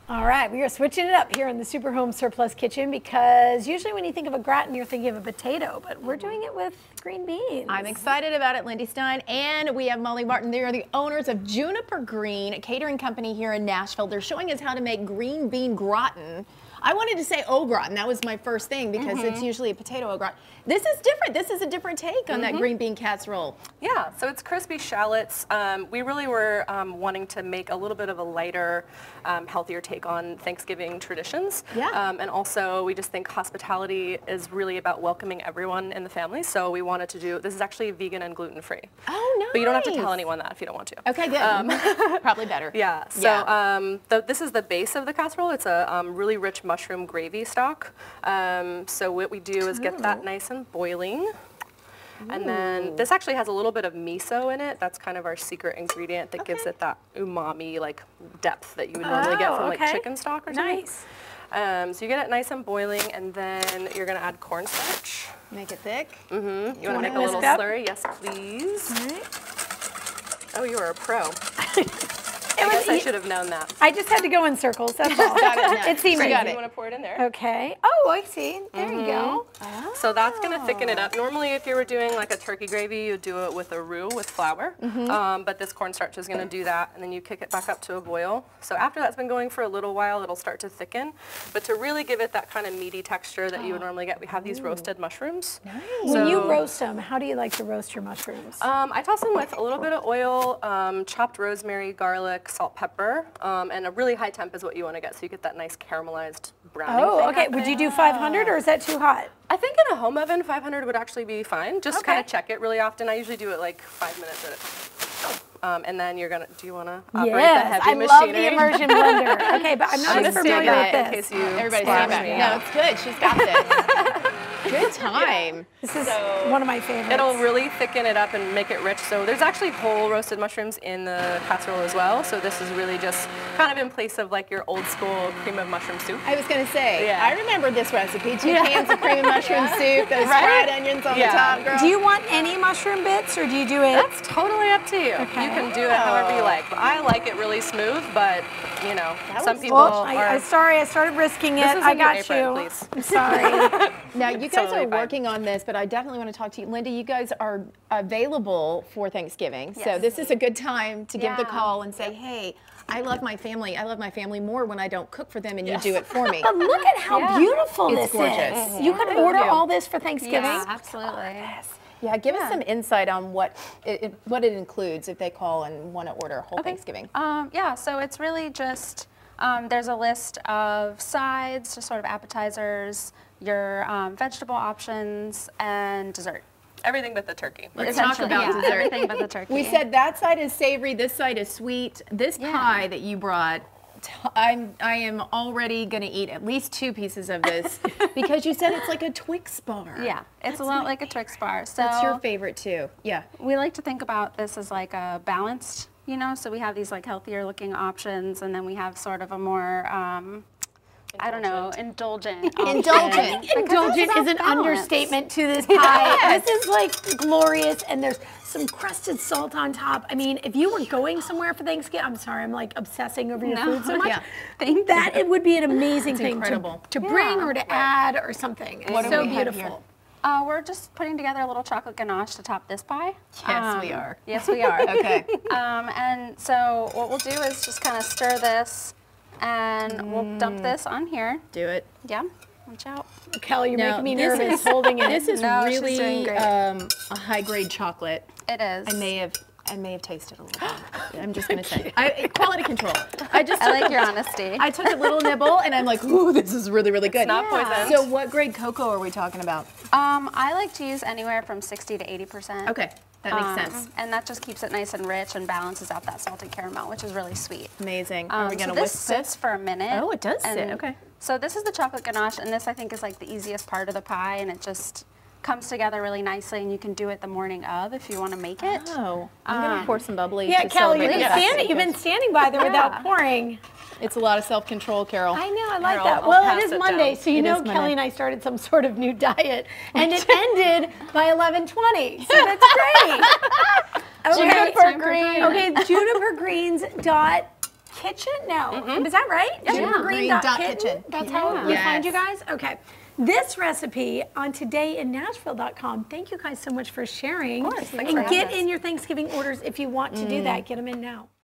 All right, we are switching it up here in the Super Home Surplus Kitchen because usually when you think of a gratin, you're thinking of a potato, but we're doing it with green beans. I'm excited about it, Lyndi Stein, and we have Molly Martin. They are the owners of Juniper Green, a catering company here in Nashville. They're showing us how to make green bean gratin. I wanted to say au gratin. That was my first thing because it's usually a potato au gratin. This is different. This is a different take on that green bean casserole. Yeah, so it's crispy shallots. We really were wanting to make a little bit of a lighter, healthier take on Thanksgiving traditions. Yeah. And also we just think hospitality is really about welcoming everyone in the family. So we wanted to do, this is actually vegan and gluten-free. Oh, nice. But you don't have to tell anyone that if you don't want to. Okay, good. Probably better. Yeah, so this is the base of the casserole. It's a really rich mushroom gravy stock. So what we do is get that nice and boiling. And then this actually has a little bit of miso in it. That's kind of our secret ingredient that gives it that umami like depth that you would normally get from like chicken stock or something. Nice. So you get it nice and boiling, and then you're gonna add cornstarch. Make it thick. You wanna make a little slurry? Yes, please. Oh, you are a pro. I guess I should have known that. I just had to go in circles, that's all. It seemed You easy. want to pour it in there? Okay. Oh, I see. There you go. So that's going to thicken it up. Normally, if you were doing like a turkey gravy, you'd do it with a roux with flour. But this cornstarch is going to do that, and then you kick it back up to a boil. So after that's been going for a little while, it'll start to thicken. But to really give it that kind of meaty texture that you would normally get, we have these roasted mushrooms. Nice. When you roast them, how do you like to roast your mushrooms? I toss them with a little bit of oil, chopped rosemary, garlic, salt, pepper, and a really high temp is what you want to get, so you get that nice caramelized browning thing okay. Would you do 500 or is that too hot? I think in a home oven, 500 would actually be fine. Just kind of check it really often. I usually do it like 5 minutes at a time. And then you're gonna, do you want to operate the heavy machinery? I love the immersion blender. Okay, but I'm not as familiar with this. In case you Everybody's splash back. me. No, it's good. She's got this. Good time. This is one of my favorites. It'll really thicken it up and make it rich. So there's actually whole roasted mushrooms in the casserole as well. So this is really just kind of in place of like your old school cream of mushroom soup. I was going to say, I remember this recipe. 2 cans of cream of mushroom soup, those fried onions on the top, girl. Do you want any mushroom bits or do you do it? That's totally up to you. You can do it however you like. I like it really smooth, but you know, some people are... sorry, I started risking it. I got apron, you. Please. I'm sorry. Now, you guys are working on this, but I definitely want to talk to you. Lyndi, you guys are available for Thanksgiving, so this is a good time to give the call and say, hey, I love my family. I love my family more when I don't cook for them and you do it for me. But look at how beautiful It's this gorgeous. is. You could order all this for Thanksgiving? Yeah, absolutely. Yeah, give us some insight on what it includes if they call and want to order a whole Thanksgiving. Yeah, so it's really just, there's a list of sides, just sort of appetizers, your vegetable options, and dessert. Everything but the turkey. Let's talk about dessert. Everything but the turkey. We said that side is savory, this side is sweet. This pie that you brought, I am already going to eat at least 2 pieces of this because you said it's like a Twix bar. Yeah, it's a lot like a Twix bar. So that's your favorite too. Yeah. We like to think about this as like a balanced, you know, so we have these like healthier looking options, and then we have sort of a more I don't know, indulgent. Indulgent is an understatement to this pie. This is like glorious, and there's some crusted salt on top. I mean, if you were going somewhere for Thanksgiving, I'm sorry, I'm like obsessing over your food so much. It would be an amazing thing to bring or to add or something. It's so beautiful. We're just putting together a little chocolate ganache to top this pie. Yes, we are. Yes, we are. Okay. And so what we'll do is just kind of stir this, and we'll dump this on here. Do it. Yeah. Watch out. Kelly, you're making me nervous holding it. This is she's doing really great. a high-grade chocolate. It is. I may have tasted a little bit. I'm just going to say. Quality control. I like your honesty. I took a little nibble, and I'm like, ooh, this is really, really good. It's not poisoned. So what grade cocoa are we talking about? I like to use anywhere from 60 to 80%. Okay. That makes sense. And that just keeps it nice and rich and balances out that salted caramel, which is really sweet. Amazing. Are we going to so whisk this sits for a minute. Oh, it does sit. Okay. So this is the chocolate ganache, and this I think is like the easiest part of the pie, and it just comes together really nicely, and you can do it the morning of if you want to make it. Oh, I'm going to pour some bubbly. Yeah, Kelly, you've been standing by there without pouring. It's a lot of self-control, Carol. I know, I like that. Well, it is Monday, so you know Kelly and I started some sort of new diet, and it ended by 11:20, so that's great. Juniper Green. Okay, junipergreens.com. Kitchen? No. Is that right? Junipergreen.kitchen. That's how we find you guys? Okay. This recipe on todayinNashville.com. Thank you guys so much for sharing. Of course. And get in your Thanksgiving orders if you want to do that. Get them in now.